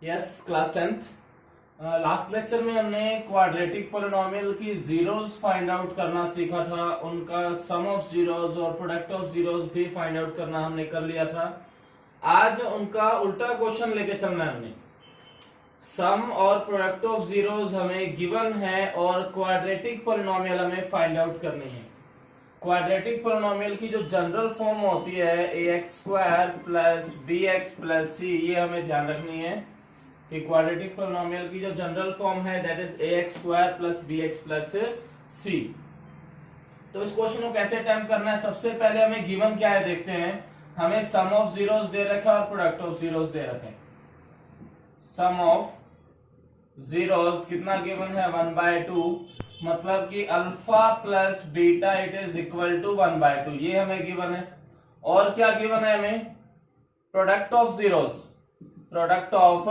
Yes, class 10th। Last lecture में हमने quadratic polynomial की जीरोस फाइंड आउट करना सीखा था। उनका सम ऑफ जीरोस और प्रोडक्ट ऑफ जीरोस भी फाइंड आउट करना हमने कर लिया था। आज उनका उल्टा क्वेश्चन लेके चलना है हमने। सम और प्रोडक्ट ऑफ जीरोस हमें गिवन है और क्वाड्रेटिक पोलिनोमियल हमें फाइंड आउट करनी है। क्वाड्रेटिक पोलिनोमियल की जो जनरल फॉर्म होती है ax² plus bx plus c, ये हमें ध्यान रखनी है कि क्वाड्रेटिक पोलिनोमियल की जो जनरल फॉर्म है that is ax² plus bx plus c। तो इस क्वेश्चन को कैसे अटेम्प्ट करना है, सबसे पहले हमें गिवन क्या है देखते हैं। हमें सम ऑफ जीरोस दे रखा है और प्रोडक्ट ऑफ जीरोस दे रखे हैं। सम ऑफ जीरोस कितना गिवन है 1/2, मतलब कि alpha plus beta it is equal to 1/2, ये हमें गिवन है। और क्या गिवन है हमें, product of zeros. Product of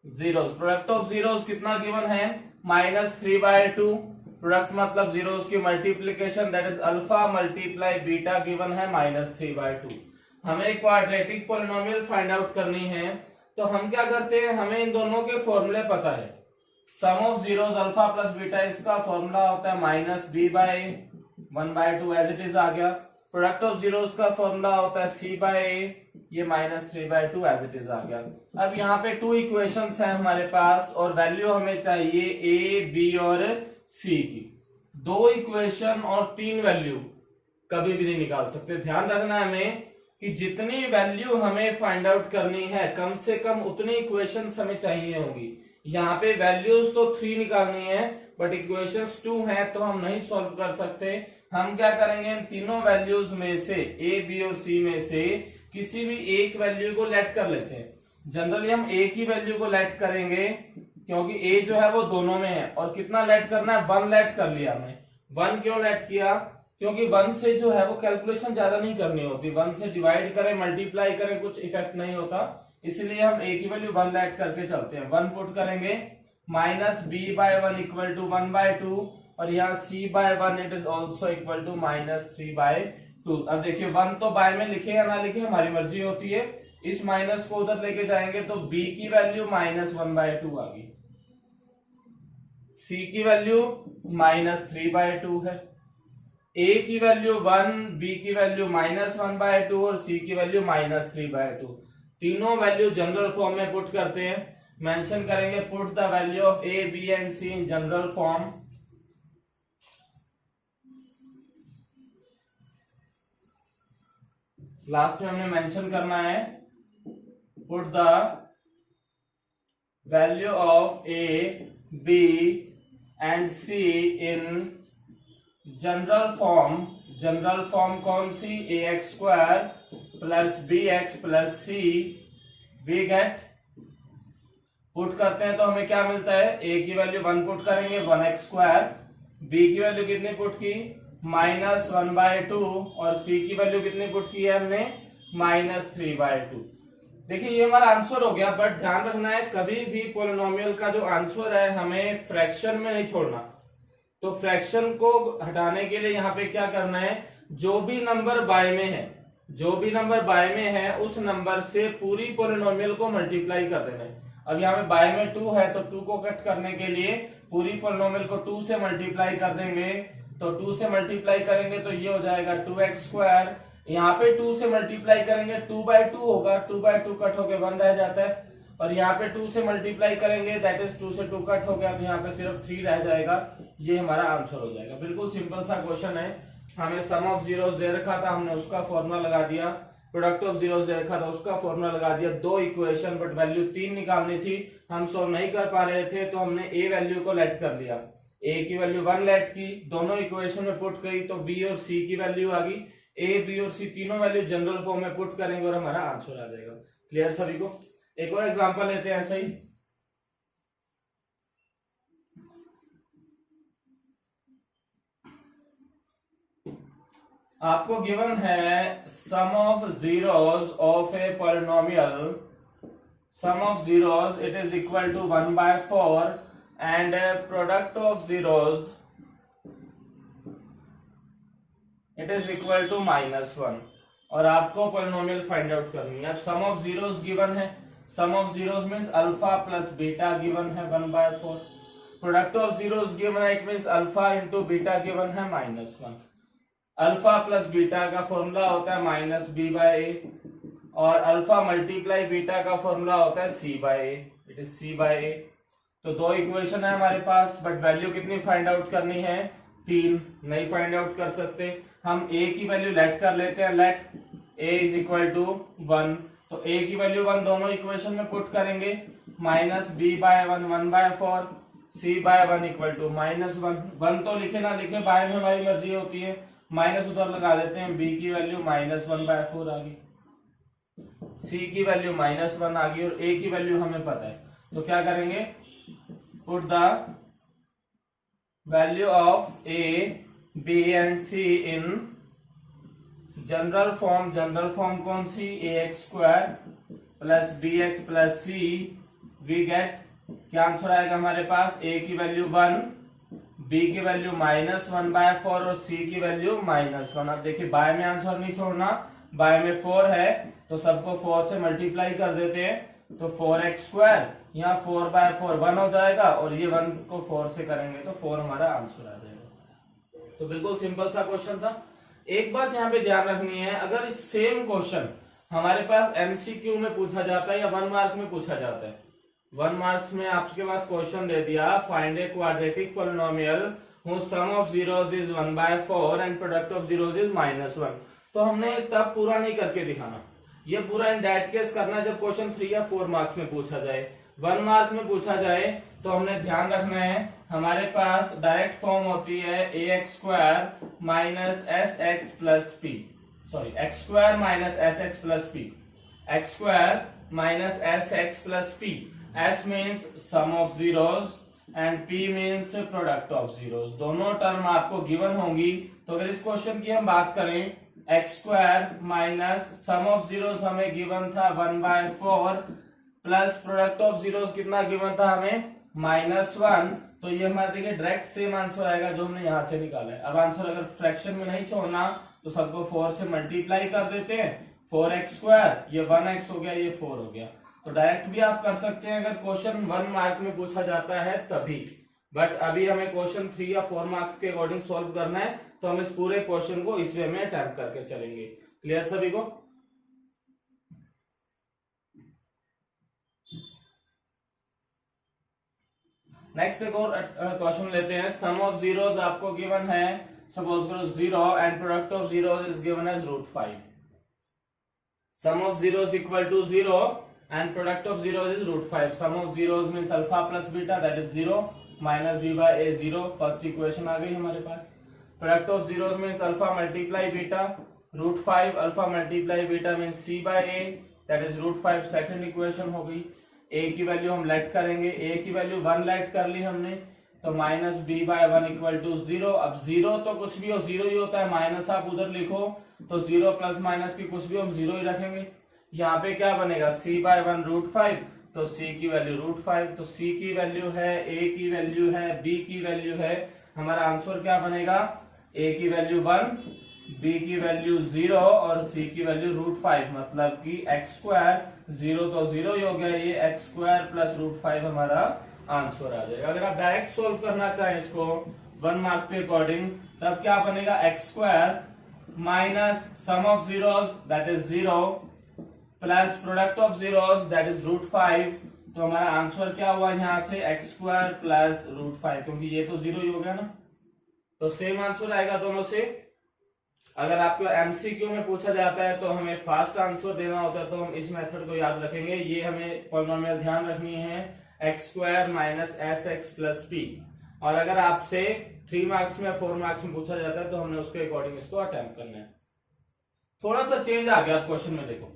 zeros, product of zeros कितना गिवन है -3/2। प्रोडक्ट मतलब जीरोस की multiplication that is alpha multiply beta given है -3/2। हमें क्वाड्रेटिक पोलिनोमियल फाइंड आउट करनी है, तो हम क्या करते हैं, हमें इन दोनों के फॉर्मूले पता है। Sum of zeros alpha plus beta, इसका फॉर्मूला होता है -b/1/2 एज इट इज आ गया। प्रोडक्ट ऑफ जीरोस का फॉर्मूला होता है c/a, ये -3/2 एज इट इज आ गया। अब यहाँ पे टू इक्वेशंस हैं हमारे पास और वैल्यू हमें चाहिए a, b और c की। दो इक्वेशन और तीन वैल्यू कभी भी नहीं निकाल सकते। ध्यान रखना है हमें कि जितनी वैल्यू हमें फाइंड आउट करनी है कम से कम उतनी इक्वेशंस हमें चाहिए होंगी। यहाँ पे वैल्यूज तो 3 निकालनी है बट इक्वेशंस 2 हैं तो हम नहीं सॉल्व कर सकते। हम क्या करेंगे, इन तीनों वैल्यूज में से a, b और c में से किसी भी एक वैल्यू को लेट कर लेते हैं। जनरली हम a की वैल्यू को लेट करेंगे क्योंकि a जो है वो दोनों में है। और कितना लेट करना है, 1 लेट कर लिया हमने। 1 क्यों लेट किया, क्योंकि 1 से जो है वो कैलकुलेशन ज्यादा नहीं करनी होती। 1 से डिवाइड करें मल्टीप्लाई करें कुछ इफेक्ट नहीं होता, इसलिए हम a की वैल्यू 1 लेट करके चलते हैं। 1 पुट करेंगे -b/1 इक्वल टू 1/2 और यहाँ c/1 it is also equal to -3/2। अब देखिए 1 तो बाय में लिखे या ना लिखे हमारी मर्जी होती है। इस माइनस को उधर लेके जाएंगे तो b की वैल्यू -1/2 आ गई, c की वैल्यू -3/2 है, a की वैल्यू 1, b की वैल्यू -1/2 और c की वैल्यू -3/2। तीनों वैल्यू जनरल फॉर्म में पुट करते हैं। मेंशन करेंगे put the value of a, b and c in general form. Last में हमने मेंशन करना है put the value of a, b and c in general form. General form कौन सी, ax² plus bx plus c। We get, put करते हैं तो हमें क्या मिलता है, a की वैल्यू 1 पुट करेंगे 1x², b की वैल्यू कितनी पुट की -1/2 और c की वैल्यू कितनी पुट की है हमने -3/2। देखिए ये हमारा आंसर हो गया। बट ध्यान रखना है कभी भी पोलिनोमियल का जो आंसर है हमें फ्रैक्शन में नहीं छोड़ना। तो फ्रैक्शन को हटाने के लिए यहाँ पे क्या करना है, जो भी नंबर बाय में है, जो भी नंबर बाय में है उस नंबर से पूरी पोलिनोमियल को मल्टीप्लाई कर देना है। अब यहाँ पे बाय में 2 है तो 2 को कट करने के लिए पूरी पोलिनोमियल को 2 से मल्टीप्लाई कर देंगे। तो 2 से मल्टीप्लाई करेंगे तो ये हो जाएगा 2x²। यहाँ पे 2 से मल्टीप्लाई करेंगे 2/2 होगा, 2/2 कट होके 1 रह जाता है। और यहाँ पे 2 से मल्टीप्लाई करेंगे दैट इज 2 से 2 कट हो गया तो यहाँ पे सिर्फ 3 रह जाएगा। ये हमारा आंसर हो जाएगा। बिल्कुल सिंपल सा क्वेश्चन है। हमें सम ऑफ जीरोस दे रखा था, हमने उसका फॉर्मूला लगा दिया। प्रोडक्ट ऑफ जीरोस दे रखा था, उसका फॉर्मूला लगा दिया। दो इक्वेशन बट वैल्यू 3 निकालनी थी, हम सॉल्व नहीं कर पा रहे थे तो हमने a वैल्यू को लेट कर लिया। a की वैल्यू 1 लेट की, दोनों इक्वेशन में पुट गई तो b और c की वैल्यू आ गई। a, b और c तीनों वैल्यू जनरल फॉर्म में पुट करेंगे और हमारा आंसर आ जाएगा। क्लियर सभी को। एक और एग्जांपल लेते हैं ऐसे ही। आपको गिवन है sum of zeros of a polynomial. Sum of zeros it is equal to 1/4 and product of zeros it is equal to -1। और आपको पॉलिनोमियल फाइंड आउट करनी है। अब सम ऑफ जीरोस गिवन है, sum of zeros means alpha plus beta given है 1/4। Product of zeros given है, it means alpha into beta given है -1। Alpha plus beta का फॉर्मूला होता है -b/a और अल्फा मल्टीप्लाई बीटा का फॉर्मूला होता है c/a, इट इज c/a। तो दो इक्वेशन है हमारे पास, बट वैल्यू कितनी फाइंड आउट करनी है? 3। नहीं फाइंड आउट कर सकते, हम a की वैल्यू लेट कर लेते हैं, let a is equal to 1। तो a की वैल्यू 1 दोनों इक्वेशन में पुट करेंगे, -b/1 1/4, c/1 इक्वल टू -1। 1 तो लिखे ना लिखे बाय में हमारी मर्जी होती है, माइनस उधर लगा देते हैं, b की वैल्यू -1/4 आ गई, c की वैल्यू -1 आ गई और a की वैल्यू हमें पता है। तो क्या करेंगे, put the value of a, b and c in general form. General form कौन सी? ax² plus bx plus c। We get, क्या आंसर आएगा हमारे पास? a की वैल्यू 1, b की वैल्यू -1/4 और c की वैल्यू -1। अब देखिए बाय में आंसर नहीं छोड़ना, बाय में 4 है तो सबको 4 से मल्टीप्लाई कर देते हैं, तो 4x², यहाँ 4/4 1 हो जाएगा और ये 1 को 4 से करेंगे तो 4 हमारा आंसर आ जाएगा। तो बिल्कुल सिंपल सा क्वेश्चन था। एक बात यहाँ पे ध्यान रखनी है, अगर इस सेम क्वेश्चन हमारे पास एमसीक्यू में पूछा जाता है या 1 मार्क में पूछा जाता है, 1 मार्क्स में आपके पास क्वेश्चन दे दिया, find a quadratic polynomial whose sum of zeros is 1/4 and product of zeros is -1, तो हमने तब पूरा नहीं करके दिखाना, ये पूरा इन दैट केस करना जब क्वेश्चन 3 या 4 मार्क्स में पूछा जाए। 1 मार्क में पूछा जाए तो हमने ध्यान रखना है, हमारे पास डायरेक्ट फॉर्म होती है ax² minus sx plus p, sorry x² minus sx plus p, x² minus sx plus p। s means sum of zeros and p means product of zeros. दोनों टर्म आपको गिवन होंगी। तो अगर इस question की हम बात करें, x² minus sum of zeros हमें गिवन था 1/4 प्लस प्रोडक्ट ऑफ जीरोस कितना गिवन था हमें? -1। तो ये हमारे देखिए डायरेक्ट सेम आंसर आएगा जो हमने यहां से निकाला है। अब आंसर अगर फ्रैक्शन में नहीं छोड़ना तो सबको 4 से मल्टीप्लाई कर देते हैं, 4x², ये 1x हो गया, ये 4 हो गया। तो डायरेक्ट भी आप कर सकते हैं अगर क्वेश्चन 1 मार्क में पूछा जाता है तभी, बट अभी हमें क्वेश्चन 3 या 4 मार्क्स के अकॉर्डिंग सॉल्व करना है, तो हम इस पूरे क्वेश्चन को इस वे में अटेम्प्ट करके चलेंगे। क्लियर सभी को? नेक्स्ट एक और क्वेश्चन लेते हैं। सम ऑफ जीरोस आपको गिवन है, सपोज करो 0 and product of zeros is given as √5। Sum of zeros equal to 0 and product of zeros is √5. Sum of zeros means alpha plus beta, that is 0 minus b/a 0। First equation आ गई हमारे पास। Product of zeros means alpha multiply beta, √5 alpha multiply beta means c/a, that is √5। Second equation हो गई। a की value हम late करेंगे, a की वैल्यू 1 लेट कर ली हमने, तो -b/1 इक्वल टू 0। अब 0 तो कुछ भी हो 0 ही होता है, माइनस आप उधर लिखो तो 0 प्लस माइनस की कुछ भी हम 0 ही रखेंगे। यहाँ पे क्या बनेगा? c/1 √5, तो c की वैल्यू √5, तो c की वैल्यू है, a की वैल्यू है, b की वैल्यू है। हमारा आंसर क्या बनेगा? a की वैल्यू 1, b की वैल्यू 0 और c की वैल्यू √5, मतलब कि x², 0 तो 0 ही हो गया, ये x² प्लस √5 हमारा आंसर आ जाएगा। अगर आप डायरेक्ट सोल्व करना चाहें इसको 1 मार्क के अकॉर्डिंग, तब क्या बनेगा? x² minus sum of zeros that is 0 plus product of zeros that is √5। तो हमारा आंसर क्या हुआ यहाँ से? x² प्लस √5, क्योंकि ये तो 0 ही हो गया ना, तो सेम आंसर आएगा दोनों से। अगर आपको एमसीक्यू में पूछा जाता है तो हमें फास्ट आंसर देना होता है, तो हम इस मेथड को याद रखेंगे। ये हमें पॉलिनोमियल ध्यान रखनी है, x² minus sx plus p। और अगर आपसे 3 मार्क्स में 4 मार्क्स में पूछा जाता है तो हमने उसके अकॉर्डिंग इसको अटेम्प्ट करना है। थोड़ा सा चेंज आ गया क्वेश्चन में, देखो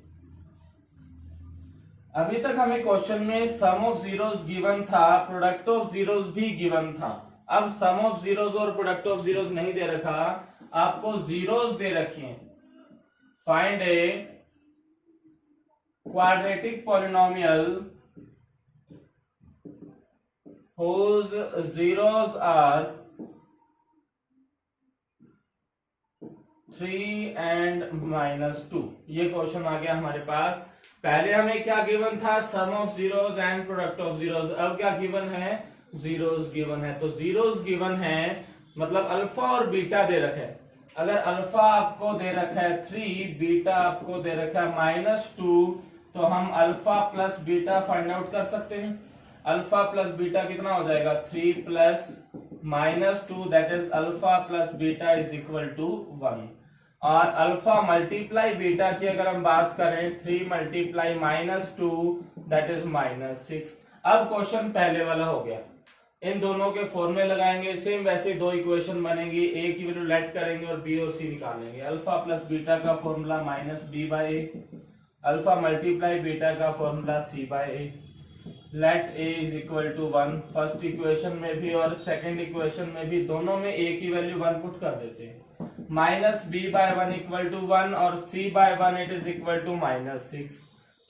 अभी तक हमें क्वेश्चन में सम ऑफ जीरोस गिवन था, प्रोडक्ट ऑफ जीरोस भी गिवन था। अब सम ऑफ जीरोस और प्रोडक्ट ऑफ जीरोस नहीं दे रखा, आपको जीरोस दे रखी हैं। Find a quadratic polynomial whose zeros are 3 and -2। ये क्वेश्चन आ गया हमारे पास। पहले हमें क्या गिवन था, sum of zeros and product of zeros. अब क्या गिवन है, जीरोस गिवन है। तो जीरोस गिवन है मतलब अल्फा और बीटा दे रखा है। अगर अल्फा आपको दे रखा है 3, बीटा आपको दे रखा है -2, तो हम alpha plus beta find out कर सकते हैं। अल्फा प्लस बीटा कितना हो जाएगा, 3 plus -2, that is alpha plus beta is equal to 1। और अल्फा मल्टीप्लाई बीटा की अगर हम बात करें, 3 मल्टीप्लाई -2 दैट इज -6। अब क्वेश्चन पहले वाला हो गया, इन दोनों के फॉर्मूले लगाएंगे, सेम वैसे दो इक्वेशन बनेगी, ए की वैल्यू लेट करेंगे और बी और सी निकालेंगे। अल्फा प्लस बीटा का formula -b/a, alpha multiply beta का formula c/a, let a is equal to 1। First equation में भी और सेकंड इक्वेशन में भी दोनों में a की वैल्यू 1 पुट कर देते हैं। -b/1 इक्वल टू 1 और c/1 it is equal to -6।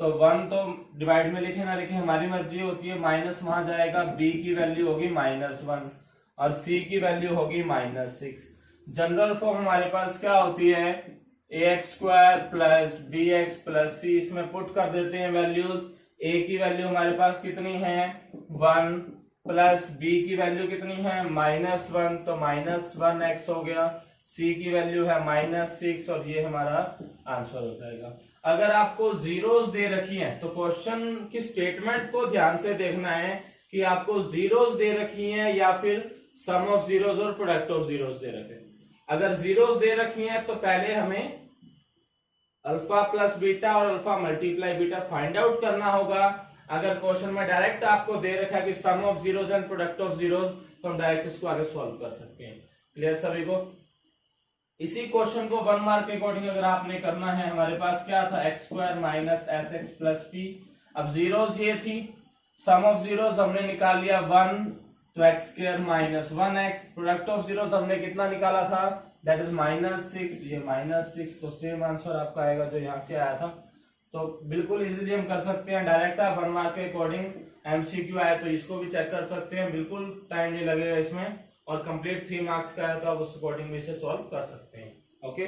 तो 1 तो डिवाइड में लिखे ना लिखे हमारी मर्जी होती है, माइनस वहां जाएगा, b की वैल्यू होगी -1 और c की वैल्यू होगी -6। जनरल फॉर्म हमारे पास क्या होती है, ax² plus bx plus c, इसमें पुट कर देते हैं वैल्यूज। a की वैल्यू हमारे पास कितनी है 1 प्लस b की वैल्यू कितनी है -1, तो -1x हो गया। c की वैल्यू है -6 और ये हमारा आंसर हो जाएगा। अगर आपको जीरोस दे रखी हैं तो क्वेश्चन की स्टेटमेंट को ध्यान से देखना है कि आपको जीरोस दे रखी हैं या फिर सम ऑफ जीरोस और प्रोडक्ट ऑफ जीरोस दे रखे। अगर जीरोस दे रखी हैं तो पहले हमें अल्फा प्लस बीटा और alpha multiply beta find out करना होगा। अगर क्वेश्चन में डायरेक्ट आपको दे रखा है कि sum of zeros and product of zeros, तो हम डायरेक्ट इसको आगे सॉल्व कर सकते हैं। क्लियर सभी को? इसी क्वेश्चन को 1 मार्क के अकॉर्डिंग अगर आपने करना है, हमारे पास क्या था x² minus sx plus p। अब जीरोस ये थी, सम ऑफ जीरोस हमने निकाल लिया 1, तो x² minus 1x। Product of zeros हमने कितना निकाला था, दैट इज -6, ये -6, तो सेम आंसर आपका आएगा जो यहाँ से आया था। तो बिल्कुल इजीली हम कर सकते हैं। डायरेक्ट आप 1 मार्क के अकॉर्डिंग MCQ आया तो इसको भी चेक कर सकते हैं, बिल्कुल टाइम नहीं लगेगा इसमें। और कंप्लीट 3 मार्क्स का है तो आप उस अकॉर्डिंग भी इसे सॉल्व कर सकते हैं। ओके।